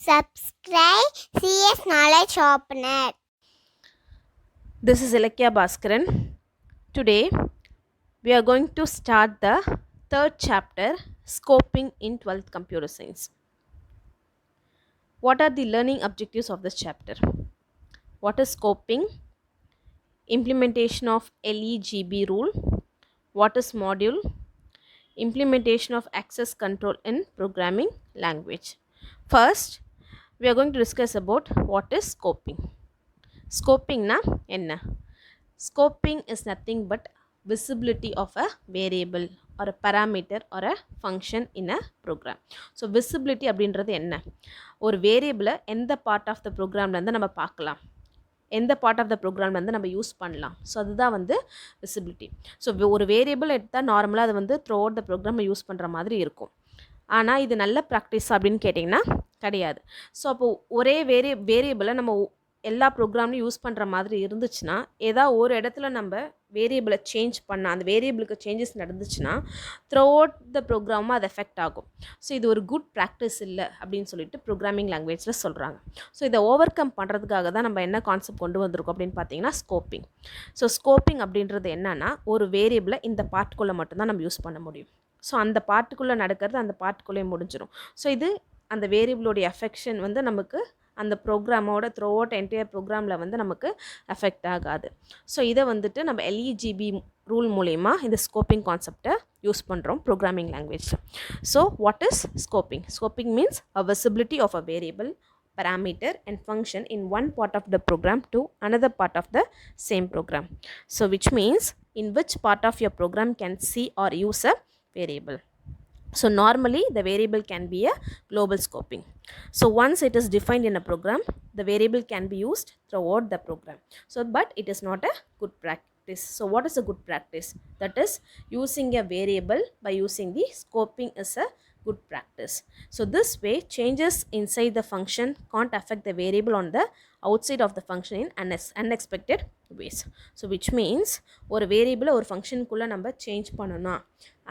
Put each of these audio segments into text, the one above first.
Subscribe CS Knowledge Opener. This is Ilakya Bhaskaran. Today we are going to start the third chapter, Scoping in 12th Computer Science. What are the learning objectives of this chapter? What is scoping? Implementation of LEGB rule. What is module? Implementation of access control in programming language. First, we are going to discuss about what is scoping. Scoping na enna? Scoping is nothing but visibility of a variable or a parameter or a function in a program. So visibility அப்படின்றது என்ன? ஒரு வேரியபிளை எந்த part of த ப்ரோக்ராம்லேருந்து நம்ம பார்க்கலாம், எந்த part of த ப்ரோக்ராம்லேருந்து நம்ம use பண்ணலாம். So அதுதான் வந்து விசிபிலிட்டி. ஸோ ஒரு வேரியபிள் எடுத்தால் நார்மலாக அது வந்து throughout the program use பண்ணுற மாதிரி இருக்கும். ஆனால் இது நல்ல ப்ராக்டிஸ் அப்படின்னு கேட்டிங்கன்னா கிடையாது. ஸோ அப்போது ஒரே வேரியபிளை நம்ம எல்லா ப்ரோக்ராம்லையும் யூஸ் பண்ணுற மாதிரி இருந்துச்சுன்னா, ஏதாவது ஒரு இடத்துல நம்ம வேரியபிளை சேஞ்ச் பண்ணால் அந்த வேரியபிளுக்கு சேஞ்சஸ் நடந்துச்சுன்னா த்ரூ அவுட் த ப்ரோக்ராமும் அது எஃபெக்ட் ஆகும். ஸோ இது ஒரு குட் ப்ராக்டிஸ் இல்லை அப்படின்னு சொல்லிட்டு ப்ரோக்ராமிங் லாங்குவேஜில் சொல்கிறாங்க. ஸோ இதை ஓவர் கம் பண்ணுறதுக்காக தான் நம்ம என்ன கான்செப்ட் கொண்டு வந்திருக்கோம் அப்படின்னு பார்த்தீங்கன்னா ஸ்கோப்பிங். ஸோ ஸ்கோப்பிங் அப்படின்றது என்னன்னா, ஒரு வேரியபிளை இந்த பார்ட்டுக்குள்ளே மட்டும்தான் நம்ம யூஸ் பண்ண முடியும். ஸோ அந்த பார்ட்டுக்குள்ளே நடக்கிறது அந்த பார்ட்டுக்குள்ளே முடிஞ்சிடும். ஸோ இது அந்த வேரியபிளோடைய எஃபெக்ஷன் வந்து நமக்கு அந்த ப்ரோக்ராமோட த்ரூ அவுட் என்டையர் ப்ரோக்ராமில் வந்து நமக்கு எஃபெக்ட் ஆகாது. ஸோ இதை வந்துட்டு நம்ம LEGB ரூல் மூலயமா இந்த ஸ்கோப்பிங் கான்செப்டை யூஸ் பண்ணுறோம் ப்ரோக்ராமிங் லாங்குவேஜில். So what is scoping? Scoping means a visibility of a variable, parameter and function in one part of the program to another part of the same program. So which means in which part of your program can see or use a variable. So normally the variable can be a global scoping. So once it is defined in a program, the variable can be used throughout the program. So but it is not a good practice. So what is a good practice? That is using a variable by using the scoping is a good practice. So this way changes inside the function can't affect the variable on the outside of the function in unexpected ways. So which means ஒரு வேரியபிளை ஒரு ஃபங்க்ஷனுக்குள்ளே நம்ம change பண்ணோன்னா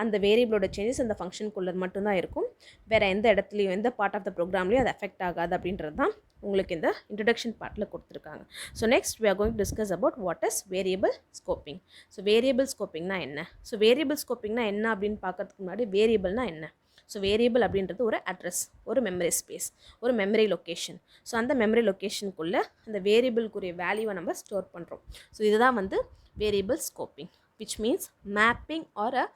அந்த வேரியபிளோட changes அந்த ஃபங்க்ஷனுக்குள்ளே மட்டும்தான் இருக்கும். வேறு எந்த இடத்துலையும் எந்த பார்ட் ஆஃப் த ப்ரோக்ராம்லேயும் அது அஃபெக்ட் ஆகாது அப்படின்றது தான் உங்களுக்கு இந்த இன்ட்ரடக்ஷன் பார்ட்டில் கொடுத்துருக்காங்க. So next we are going to discuss about what is variable scoping. So variable ஸ்கோப்பிங்னா என்ன? ஸோ வேரியபிள் ஸ்கோப்பிங்னா என்ன அப்படின்னு பார்க்கறதுக்கு முன்னாடி வேரியபிள்னா என்ன? ஸோ வேரியபிள் அப்படின்றது ஒரு அட்ரஸ், ஒரு மெமரி ஸ்பேஸ், ஒரு மெமரி லொக்கேஷன். ஸோ அந்த மெமரி லொக்கேஷனுக்குள்ளே அந்த வேரியபிள்க்குரிய வேல்யூவை நம்ம ஸ்டோர் பண்ணுறோம். ஸோ இதுதான் வந்து variable scoping, which means mapping or a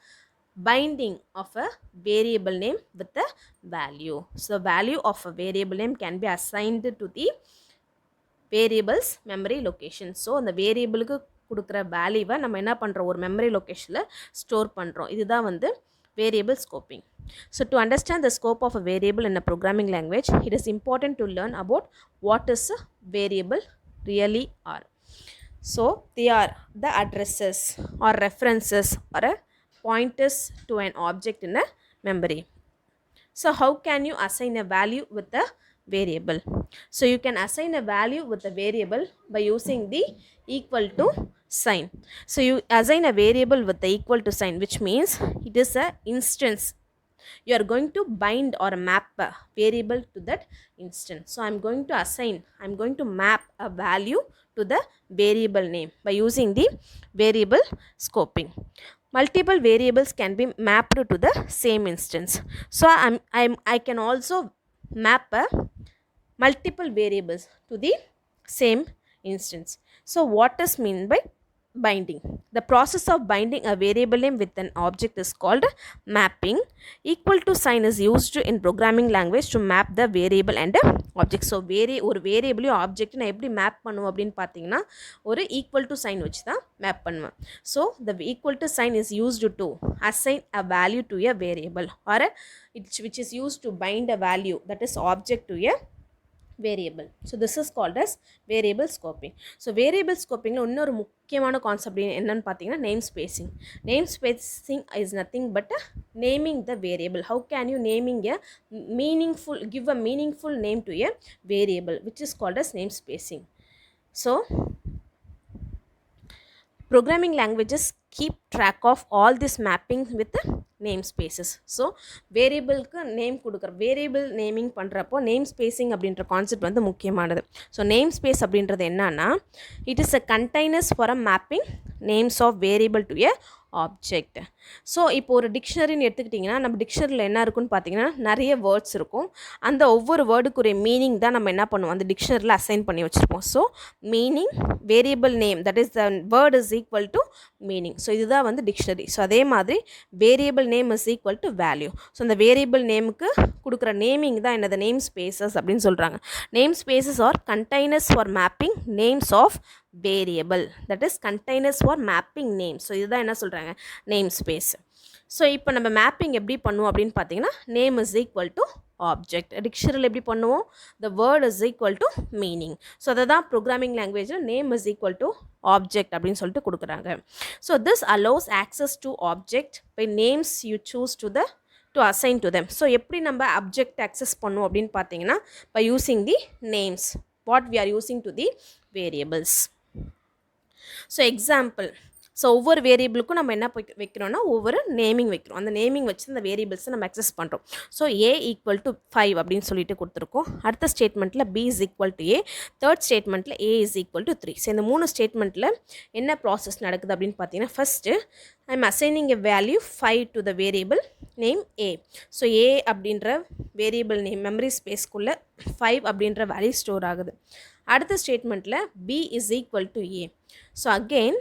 binding of a variable name with a value. So value of a variable name can be assigned to the variables memory location. So அந்த வேரியபிளுக்கு கொடுக்குற வேல்யூவை நம்ம என்ன பண்ணுறோம், ஒரு memory லொக்கேஷனில் store பண்ணுறோம். இதுதான் வந்து variable scoping. So to understand the scope of a variable in a programming language, it is important to learn about what is a variable really are. So they are the addresses or references or a pointers to an object in a memory. So how can you assign a value with a variable? So you can assign a value with a variable by using the equal to sign. So you assign a variable with the equal to sign, which means it is a instance. You are going to bind or map a variable to that instance. So I'm going to map a value to the variable name by using the variable scoping. Multiple variables can be mapped to the same instance. So I can also map a multiple variables to the same instance. So what is mean by binding? The process of binding a variable name with an object is called mapping. Equal to sign is used in programming language to map the variable and object. So ஒரு வேரியபிளையும் object நான் எப்படி map பண்ணுவோம் அப்படின்னு பார்த்தீங்கன்னா ஒரு equal to sign வச்சு தான் map பண்ணுவேன். So the equal to sign is used to assign a value to a variable or which is used to bind a value, that is object, to a variable. So this is called as variable scoping. So variable scoping la இன்னொரு முக்கியமான concept என்னன்னு பார்த்தீங்கன்னா name spacing. Name spacing is nothing but naming the variable. How can you give a meaningful name to a variable, which is called as name spacing. So programming languages keep track of all this mapping with name spaces. So வேரியபிளுக்கு name கொடுக்குற variable naming பண்ணுறப்போ name spacing அப்படின்ற concept வந்து முக்கியமானது. So name space அப்படின்றது என்னன்னா it is a containers for a mapping names of variable to a object. So இப்போ ஒரு டிக்ஷனரின்னு எடுத்துக்கிட்டிங்கன்னா நம்ம டிக்ஷனரியில் என்ன இருக்குன்னு பார்த்தீங்கன்னா நிறைய வேர்ட்ஸ் இருக்கும். அந்த ஒவ்வொரு வேர்டுக்குரிய மீனிங் தான் நம்ம என்ன பண்ணுவோம் அந்த டிக்ஷனரியில் அசைன் பண்ணி வச்சுருப்போம். So meaning variable name that is the word is equal to meaning. So இதுதான் வந்து டிக்ஷனரி. ஸோ அதே மாதிரி variable name is equal to value. So அந்த வேரியபிள் நேமுக்கு கொடுக்குற நேமிங் தான் என்னது நேம் ஸ்பேசஸ் அப்படின்னு சொல்கிறாங்க. Namespaces are containers for mapping names of variable that is containers for mapping name. So இதுதான் என்ன சொல்கிறாங்க நேம் ஸ்பேஸ். ஸோ இப்போ நம்ம மேப்பிங் எப்படி பண்ணுவோம் அப்படின்னு பார்த்தீங்கன்னா name is equal to object. டிக்ஷனரியில் எப்படி பண்ணுவோம் the word is equal to meaning. So அதை தான் ப்ரோக்ராமிங் லாங்குவேஜில் name is equal to object அப்படின்னு சொல்லிட்டு கொடுக்குறாங்க. So this allows access to object by names you choose to assign to them. So எப்படி நம்ம ஆப்ஜெக்ட் ஆக்சஸ் பண்ணுவோம் அப்படின்னு பார்த்தீங்கன்னா by using the names what we are using to the variables. So example so ஒவ்வொரு வேரியபிளுக்கும் நம்ம என்ன வைக்கிறோம்னா ஒவ்வொரு நேமிங் வைக்கிறோம். அந்த நேமிங் வச்சு அந்த வேரியபிள்ஸை நம்ம அக்சஸ் பண்ணுறோம். ஸோ ஏ ஈக்குவல் டு 5 அப்படின்னு சொல்லிட்டு கொடுத்துருக்கோம். அடுத்த ஸ்டேட்மெண்ட்டில் B is equal to A, third ஸ்டேட்மெண்ட்டில் A is equal to 3. So இந்த 3 ஸ்டேட்மெண்ட்டில் என்ன ப்ராசஸ் நடக்குது அப்படின்னு பார்த்தீங்கன்னா first I am assigning a value 5 to the variable name A. So A அப்படின்ற வேரியபிள் நேம் மெமரி ஸ்பேஸ்க்குள்ளே 5 அப்படின்ற வேல்யூ ஸ்டோர் ஆகுது. அடுத்த ஸ்டேட்மெண்ட்டில் B is equal to A. So again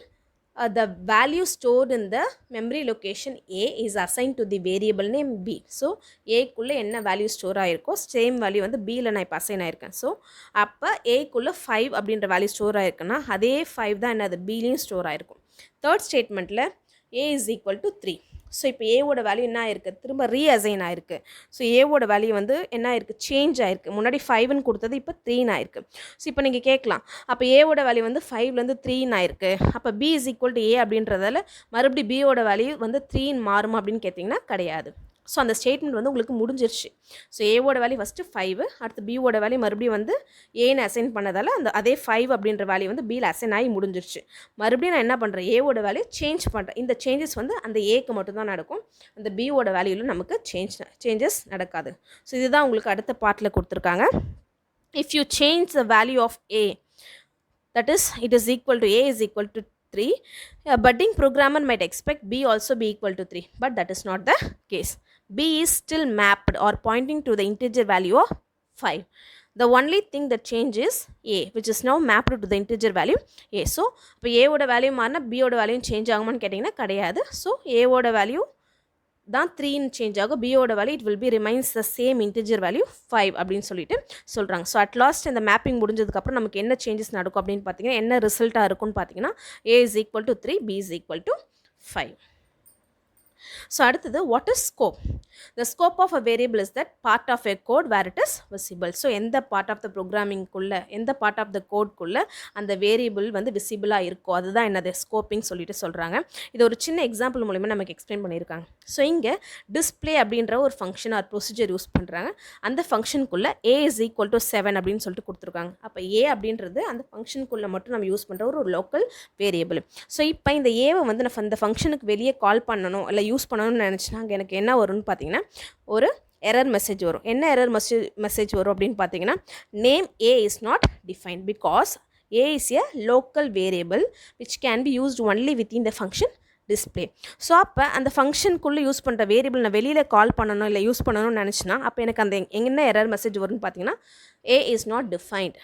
the value stored in the memory location A is assigned to the variable name B. So A குள்ள என்ன value store ஆயிருக்கோ same value வந்து Bயில் நான் இப்போ assign ஆயிருக்கேன். So அப்போ ஏக்குள்ளே 5 அப்படின்ற வேல்யூ ஸ்டோர் ஆயிருக்குன்னா அதே 5 தான் என்னது Bலையும் ஸ்டோர் ஆயிருக்கும். தேர்ட் ஸ்டேட்மெண்ட்டில் A is equal to 3. So இப்போ ஏவோட வேல்யூ என்ன ஆயிருக்கு திரும்ப ரீஅசைன் ஆயிருக்கு. ஸோ ஏவோட வேல்யூ வந்து என்ன ஆயிருக்கு சேஞ்ச் ஆயிருக்கு. முன்னாடி 5ன்னு கொடுத்தது இப்போ 3ன்னு ஆயிருக்கு. ஸோ இப்போ நீங்கள் கேட்கலாம் அப்போ ஏவோட வேல்யூ வந்து 5லேருந்து 3ன்னு ஆயிருக்கு அப்போ பி இஸ் ஈக்குவல் டு ஏ அப்படின்றதால மறுபடியும் பியோட வேல்யூ வந்து 3ன்னு மாறும் அப்படின்னு கேட்டிங்கன்னா கிடையாது. ஸோ அந்த ஸ்டேட்மெண்ட் வந்து உங்களுக்கு முடிஞ்சிருச்சு. ஸோ ஏவோட வேல்யூ ஃபஸ்ட்டு 5 அடுத்து பியோட வேல்யூ மறுபடியும் வந்து ஏன்னு அசைன் பண்ணதால் அந்த அதே 5 அப்படின்ற வேல்யூ வந்து பியில் அசைன் ஆகி முடிஞ்சிருச்சு. மறுபடியும் நான் என்ன பண்ணுறேன் ஏவோட வேல்யூ சேஞ்ச் பண்ணுறேன். இந்த சேஞ்சஸ் வந்து அந்த ஏக்கு மட்டும்தான் நடக்கும். அந்த பியோட வேல்யூவில் நமக்கு சேஞ்சஸ் நடக்காது. ஸோ இதுதான் உங்களுக்கு அடுத்த பார்ட்டில் கொடுத்துருக்காங்க. If you change the value of A that is it is equal to A is equal to 3. A budding programmer might expect B also be equal to 3, but that is not the case. B is still mapped or pointing to the integer value of 5. The only thing that changes A, which is now mapped to the integer value A. So, இப்போ A ஓட value மாறினா B ஓட value change ஆகுமான்னு கேட்டிங்கன்னா கிடையாது. So A ஓட value தான் 3ன்னு change ஆகும். பியோட value it will be remains the same integer value 5 அப்படின்னு சொல்லிட்டு சொல்கிறாங்க. ஸோ அட் லாஸ்ட் இந்த மேப்பிங் முடிஞ்சதுக்கப்புறம் நமக்கு என்ன சேஞ்சஸ் நடக்கும் அப்படின்னு பார்த்தீங்கன்னா என்ன ரிசல்ட்டாக இருக்கும்னு பார்த்தீங்கன்னா A is equal to 3 B is equal to 5. So அடுத்தது what is scope? The scope of a variable is that part of a code where it is visible. So எந்த பார்ட் ஆஃப் த ப்ரோக்ராமிங்குள்ளே எந்த part of த கோட்குள்ளே அந்த variable வந்து விசிபிளாக இருக்கோ அதுதான் என்னது ஸ்கோப்பிங் சொல்லிட்டு சொல்கிறாங்க. இது ஒரு சின்ன எக்ஸாம்பிள் மூலிமா நமக்கு எக்ஸ்பிளைன் பண்ணியிருக்காங்க. ஸோ இங்கே டிஸ்பிளே அப்படின்ற ஒரு ஃபங்க்ஷன் ஆர் ப்ரொசீஜர் யூஸ் பண்ணுறாங்க. அந்த ஃபங்க்ஷனுக்குள்ளே ஏ இஸ் ஈக்குவல் டு 7 அப்படின்னு சொல்லிட்டு கொடுத்துருக்காங்க. அப்போ ஏ அப்படின்றது அந்த ஃபங்க்ஷனுக்குள்ளே மட்டும் நம்ம யூஸ் பண்ணுற ஒரு லோக்கல் வேரியபிள். ஸோ இப்போ இந்த ஏவை வந்து நான் இந்த ஃபங்க்ஷனுக்கு வெளியே கால் பண்ணணும் இல்லை யூஸ் பண்ணணும்னு நினச்சினாங்க எனக்கு என்ன வரும்னு பார்த்தீங்கன்னா ஒரு எரர் மெசேஜ் வரும். என்ன எரர் மெசேஜ் வரும் அப்படின்னு பார்த்தீங்கன்னா name A is not defined because A is a local variable which can be used only within the function display. So அப்போ அந்த ஃபங்க்ஷனுக்குள்ளே யூஸ் பண்ணுற வேரியபிள் நான் வெளியில் கால் பண்ணணும் இல்லை யூஸ் பண்ணணும்னு நினச்சினா அப்போ எனக்கு அந்த என்ன எரர் மெசேஜ் வரும்னு பார்த்தீங்கன்னா ஏ இஸ் நாட் டிஃபைன்ட்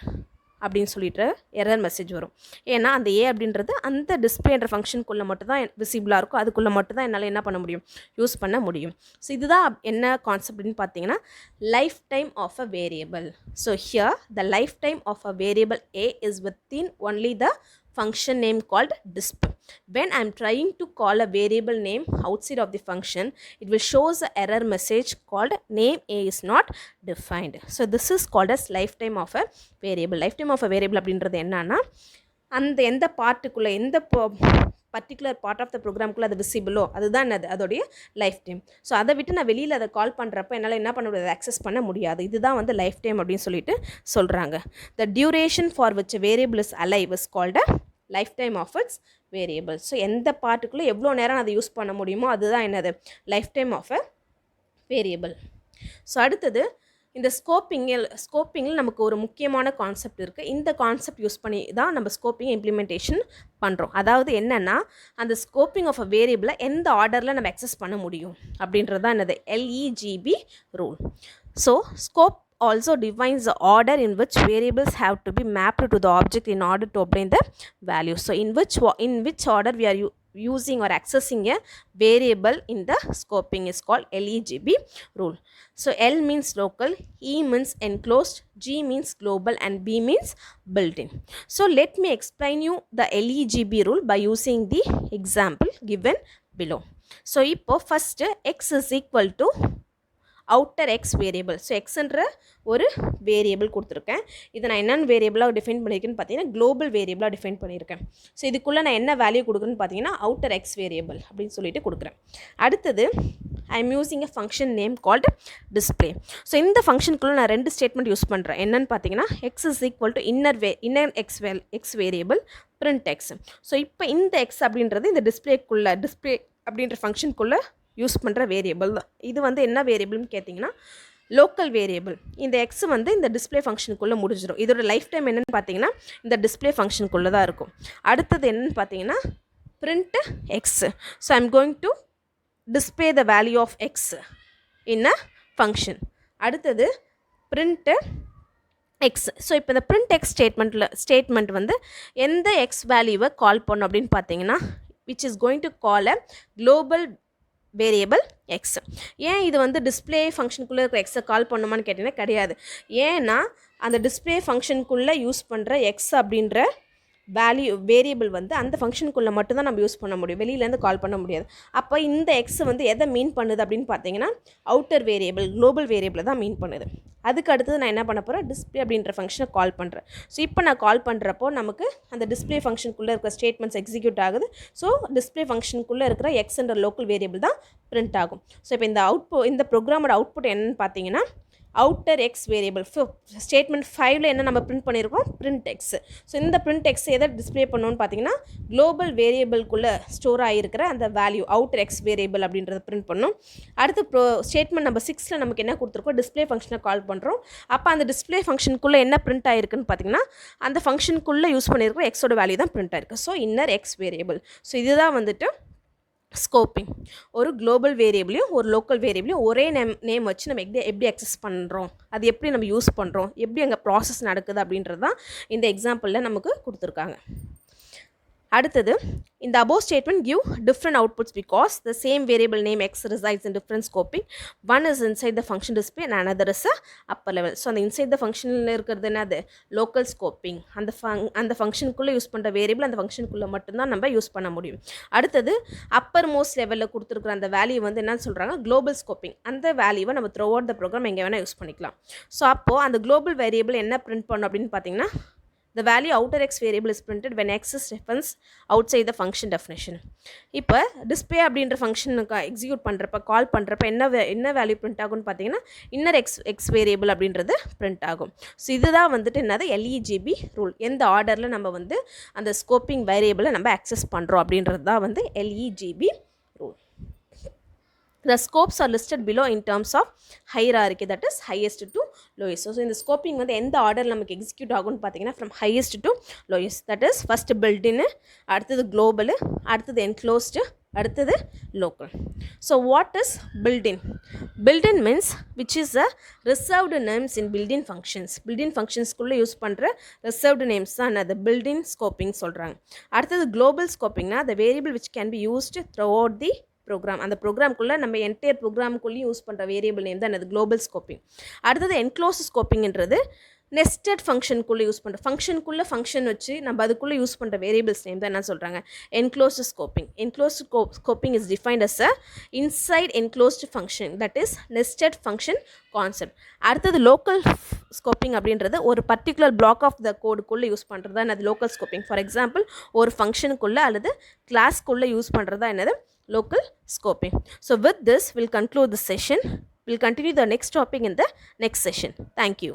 அப்படின்னு சொல்லிட்டு எரர் மெசேஜ் வரும். ஏன்னா அந்த ஏ அப்படின்றது அந்த டிஸ்பிளேன்ற ஃபங்க்ஷனுக்குள்ளே மட்டும் தான் விசிபிளாக இருக்கும். அதுக்குள்ளே மட்டும் தான் என்னால் என்ன பண்ண முடியும் யூஸ் பண்ண முடியும். ஸோ இதுதான் என்ன கான்செப்ட்னு பார்த்தீங்கன்னா lifetime of a variable. So here the lifetime of a variable A is within only the function name called disp. When I am trying to call a variable name outside of the function, it will show the error message called name A is not defined. So this is called as lifetime of a variable. Lifetime of a variable அப்படின்றது என்னன்னா அந்த எந்த பார்ட்டுக்குள்ளே எந்த particular part of த ப்ரோக்ராம்குள்ளே அது விசிபிளோ அதுதான் என்னது அதோடைய life time. So அதை விட்டு நான் வெளியில் அதை கால் பண்ணுறப்ப என்னால் என்ன பண்ண முடியாது அக்சஸ் பண்ண முடியாது. இதுதான் வந்து லைஃப் டைம் அப்படின்னு சொல்லிட்டு சொல்கிறாங்க. The duration for which variable is alive is called a lifetime of its variable. So எந்த பார்ட்டுக்குள்ளே எவ்வளோ நேரம் அதை யூஸ் பண்ண முடியுமோ அதுதான் என்னது lifetime of a variable. So அடுத்தது இந்த ஸ்கோப்பிங்கில் நமக்கு ஒரு முக்கியமான கான்செப்ட் இருக்குது. இந்த கான்செப்ட் யூஸ் பண்ணி தான் நம்ம ஸ்கோப்பிங் இம்ப்ளிமெண்டேஷன் பண்ணுறோம். அதாவது என்னென்னா அந்த ஸ்கோப்பிங் ஆஃப் அ வேரியபிளை எந்த ஆர்டரில் நம்ம அக்சஸ் பண்ண முடியும் அப்படின்றது தான் என்னது LEGB rule. So scope also defines the order in which variables have to be mapped to the object in order to obtain the value. So in which order we are using or accessing a variable in the scoping is called LEGB rule. So L means local, E means enclosed, G means global, and B means built-in. So let me explain you the LEGB rule by using the example given below. So இப்போ first x is equal to outer X variable. So எக்ஸ்ன்ற ஒரு variable கொடுத்துருக்கேன். இதை நான் என்னென்ன வேரியபிளாக define பண்ணியிருக்கேன்னு பார்த்தீங்கன்னா global வேரியபிளாக define பண்ணியிருக்கேன். ஸோ இதுக்குள்ளே நான் என்ன வேல்யூ கொடுக்குறேன்னு பார்த்தீங்கன்னா அவுட்டர் எக்ஸ் வேரியபிள் அப்படின்னு சொல்லிட்டு கொடுக்குறேன். அடுத்தது I am using a function name called display. So இந்த ஃபங்க்ஷனுக்குள்ளே நான் 2 ஸ்டேட்மெண்ட் யூஸ் பண்ணுறேன். என்னென்னு பார்த்தீங்கன்னா X is equal to inner X variable print X. So இப்போ இந்த எக்ஸ் அப்படின்றது இந்த டிஸ்பிளே அப்படின்ற ஃபங்க்ஷனுக்குள்ளே யூஸ் பண்ணுற வேரியபிள் தான். இது வந்து என்ன வேரியபிள்னு கேட்டிங்கன்னா லோக்கல் வேரியபிள். இந்த எக்ஸ் வந்து இந்த டிஸ்பிளே ஃபங்க்ஷனுக்குள்ளே முடிஞ்சிடும். இதோட லைஃப் டைம் என்னென்னு பார்த்தீங்கன்னா இந்த டிஸ்பிளே ஃபங்க்ஷனுக்குள்ளே தான் இருக்கும். அடுத்தது என்னென்னு பார்த்தீங்கன்னா print X. So I am going to display the value of X in a function. அடுத்தது பிரிண்ட் எக்ஸ். ஸோ இப்போ இந்த பிரிண்ட் எக்ஸ் ஸ்டேட்மெண்ட் வந்து எந்த எக்ஸ் வேல்யூவை கால் பண்ணும் அப்படின்னு பார்த்தீங்கன்னா which is going to call a global variable X. ஏன் இது வந்து டிஸ்பிளே ஃபங்க்ஷனுக்குள்ளே இருக்கிற எக்ஸை கால் பண்ணுமான்னு கேட்டிங்கன்னா கிடையாது. ஏன்னா அந்த டிஸ்பிளே ஃபங்க்ஷனுக்குள்ளே யூஸ் பண்ணுற எக்ஸ் அப்படின்ற வேரியபிள் வந்து அந்த ஃபங்க்ஷனுக்குள்ளே மட்டும்தான் நம்ம யூஸ் பண்ண முடியும், வெளியிலேருந்து கால் பண்ண முடியாது. அப்போ இந்த எக்ஸ் வந்து எதை மீன் பண்ணுது அப்படின்னு பார்த்தீங்கன்னா அவுட்டர் வேரியபிள் குளோபல் வேரியபிளை தான் மீன் பண்ணுது. அதுக்கு அடுத்தது நான் என்ன பண்ண போகிறேன் டிஸ்பிளே அப்படின்ற ஃபங்க்ஷனை கால் பண்ணுறேன். ஸோ இப்போ நான் கால் பண்ணுறப்போ நமக்கு அந்த டிஸ்பிளே ஃபங்க்ஷனுக்குள்ளே இருக்கிற ஸ்டேட்மெண்ட்ஸ் எக்ஸிக்யூட் ஆகுது. ஸோ டிஸ்பிளே ஃபங்க்ஷனுக்குள்ளே இருக்கிற எக்ஸ்ன்ற லோக்கல் வேரியபிள் தான் பிரிண்ட் ஆகும். ஸோ இப்போ இந்த ப்ரோக்ராமோட அவுட்புட் என்னன்னு பார்த்தீங்கன்னா அவுட்டர் எக்ஸ் வேரியபிள். ஸ்டேட்மெண்ட் 5ல் என்ன நம்ம பிரிண்ட் பண்ணியிருக்கோம் பிரிண்ட் எக்ஸ். ஸோ இந்த பிரிண்ட் எக்ஸ் எதை டிஸ்பிளே பண்ணோன்னு பார்த்தீங்கன்னா குளோபல் வேரியபிள்குள்ளே ஸ்டோர் ஆகிருக்கிற அந்த வேல்யூ அவுட்டர் எக்ஸ் வேரியபிள் அப்படின்றத பிரிண்ட் பண்ணோம். அடுத்து ஸ்டேட்மெண்ட் நம்பர் 6ல் நமக்கு என்ன கொடுத்துருக்கோம் டிஸ்பிளே ஃபங்க்ஷனை கால் பண்ணுறோம். அப்போ அந்த டிஸ்பிளே ஃபங்க்ஷனுக்குள்ளே என்ன பிரிண்ட் ஆகிருக்குன்னு பார்த்தீங்கன்னா அந்த ஃபங்க்ஷனுக்குள்ளே யூஸ் பண்ணியிருக்கிற எக்ஸோட வேல்யூ தான் பிரிண்ட் ஆயிருக்கு. So inner X variable. So இதுதான் வந்துட்டு ஸ்கோப்பிங். ஒரு குளோபல் வேரியபிளையும் ஒரு லோக்கல் வேரியபிளையும் ஒரே நேம் வச்சு நம்ம எப்படி அக்சஸ் பண்ணுறோம், அது எப்படி நம்ம யூஸ் பண்ணுறோம், எப்படி அங்கே ப்ராசஸ் நடக்குது அப்படின்றது தான் இந்த எக்ஸாம்பிளில் நமக்கு கொடுத்துருக்காங்க. அடுத்தது இந்த above statement give different outputs because the same variable name x resides in different scoping. One is inside the function display and another is a upper level. So அந்த inside the function இருக்கிறது என்னது local scoping. அந்த ஃபங்க்ஷனுக்குள்ளே use பண்ணுற variable அந்த ஃபங்க்ஷனுக்குள்ளே மட்டும்தான் நம்ம use பண்ண முடியும். அடுத்தது அப்பர் மோஸ்ட் லெவலில் கொடுத்துருக்குற அந்த வேல்யூ வந்து என்னன்னு சொல்கிறாங்க குளோபல் ஸ்கோப்பிங். அந்த வேல்யூவை நம்ம த்ரூ அவுட் த ப்ரோக்ராம் எங்கே வேணால் யூஸ் பண்ணிக்கலாம். ஸோ அப்போது அந்த குளோபல் வேரியபிள் என்ன பிரிண்ட் பண்ணும் அப்படின்னு பார்த்தீங்கன்னா the value outer x variable is printed when x is referenced outside the function definition. இப்போ display அப்படின்ற ஃபங்க்ஷனுக்கு எக்ஸிக்யூட் பண்ணுறப்ப கால் பண்ணுறப்ப என்ன வேல்யூ பிரிண்ட் ஆகும்னு பார்த்தீங்கன்னா இன்னர் எக்ஸ் வேரியபிள் அப்படின்றது பிரிண்ட் ஆகும். ஸோ இதுதான் வந்துட்டு என்னது LEGB ரூல். எந்த ஆர்டரில் நம்ம வந்து அந்த ஸ்கோப்பிங் வேரியபிளை நம்ம அக்சஸ் பண்ணுறோம் அப்படின்றது தான் வந்து LEGB rule. The scopes are listed below in terms of hierarchy, that is highest to lowest. So இந்த ஸ்கோப்பிங் வந்து எந்த ஆர்டர் நமக்கு எக்ஸிக்யூட் ஆகும்னு பார்த்தீங்கன்னா from highest to lowest, that is first built-in, அடுத்தது global, அடுத்தது enclosed, அடுத்தது local. So what is built-in? Built-in means which is a reserved names in built-in functions. built-in functionsக்குள்ளே யூஸ் பண்ணுற reserved names தான் அது built-in scoping சொல்கிறாங்க. அடுத்தது global scopingனா the variable which can be used throughout the program. அந்த ப்ரோக்ராம்குள்ளே நம்ம என்டையர் ப்ரோக்ராமுக்குள்ளேயும் யூஸ் பண்ணுற வேரியபிள் நேம் தான் அது குளோபல் ஸ்கோப்பிங். அடுத்தது என்க்ளோஸ் ஸ்கோப்பிங்ன்றது நெஸ்டட் ஃபங்க்ஷனுக்குள்ளே யூஸ் பண்ணுற ஃபங்க்ஷன் வச்சு நம்ம அதுக்குள்ளே யூஸ் பண்ணுற வேரியபிள்ஸ் நேம் தான் என்ன சொல்கிறாங்க enclosed scoping. Enclosed scoping is defined as a inside enclosed function, that is nested function concept. அடுத்தது லோக்கல் ஸ்கோப்பிங் அப்படின்றது ஒரு பர்டிகுலர் பிளாக் ஆஃப் த கோடுக்குள்ளே யூஸ் பண்ணுறது தான் என்னது லோக்கல் ஸ்கோப்பிங். ஃபார் எக்ஸாம்பிள் ஒரு ஃபங்க்ஷனுக்குள்ளே அல்லது கிளாஸ்க்குள்ளே யூஸ் பண்ணுறது தான் என்னது local scoping. So with this we'll conclude the session. We'll continue the next topic in the next session. Thank you.